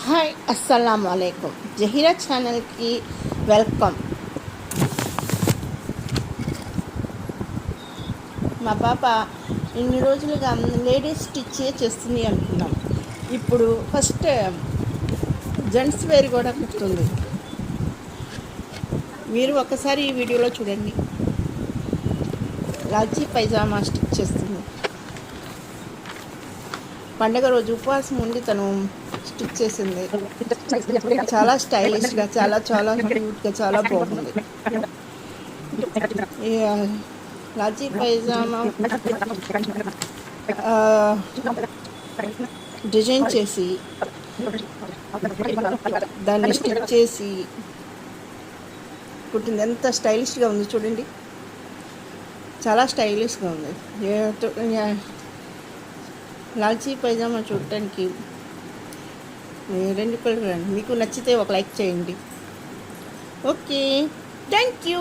Hi అస్సలం వాలేకుమ్ జహీరా ఛానల్కి welcome. మా పాప ఇన్ని రోజులుగా లేడీస్ స్టిచ్ చేస్తుంది అనుకున్నాం. ఇప్పుడు ఫస్ట్ జెంట్స్ వేర్ కూడా కుడుతుంది. మీరు ఒకసారి ఈ వీడియోలో చూడండి. లాల్చీ పైజామా స్టిచ్ చేస్తుంది. పండగ రోజు ఉపవాసం ఉండి తను స్టిచ్ చేసింది. చాలా స్టైలిష్గా, చాలా చాలా క్యూట్గా, చాలా బాగుంది. లాల్చీ పైజామా డిజైన్ చేసి దాన్ని స్టిచ్ చేసి కుట్టింది. ఎంత స్టైలిష్గా ఉంది చూడండి, చాలా స్టైలిష్గా ఉంది. లాల్చీ పైజామా చూడటానికి రెండు కలర్ రండి. మీకు నచ్చితే ఒక లైక్ చేయండి. Okay, thank you.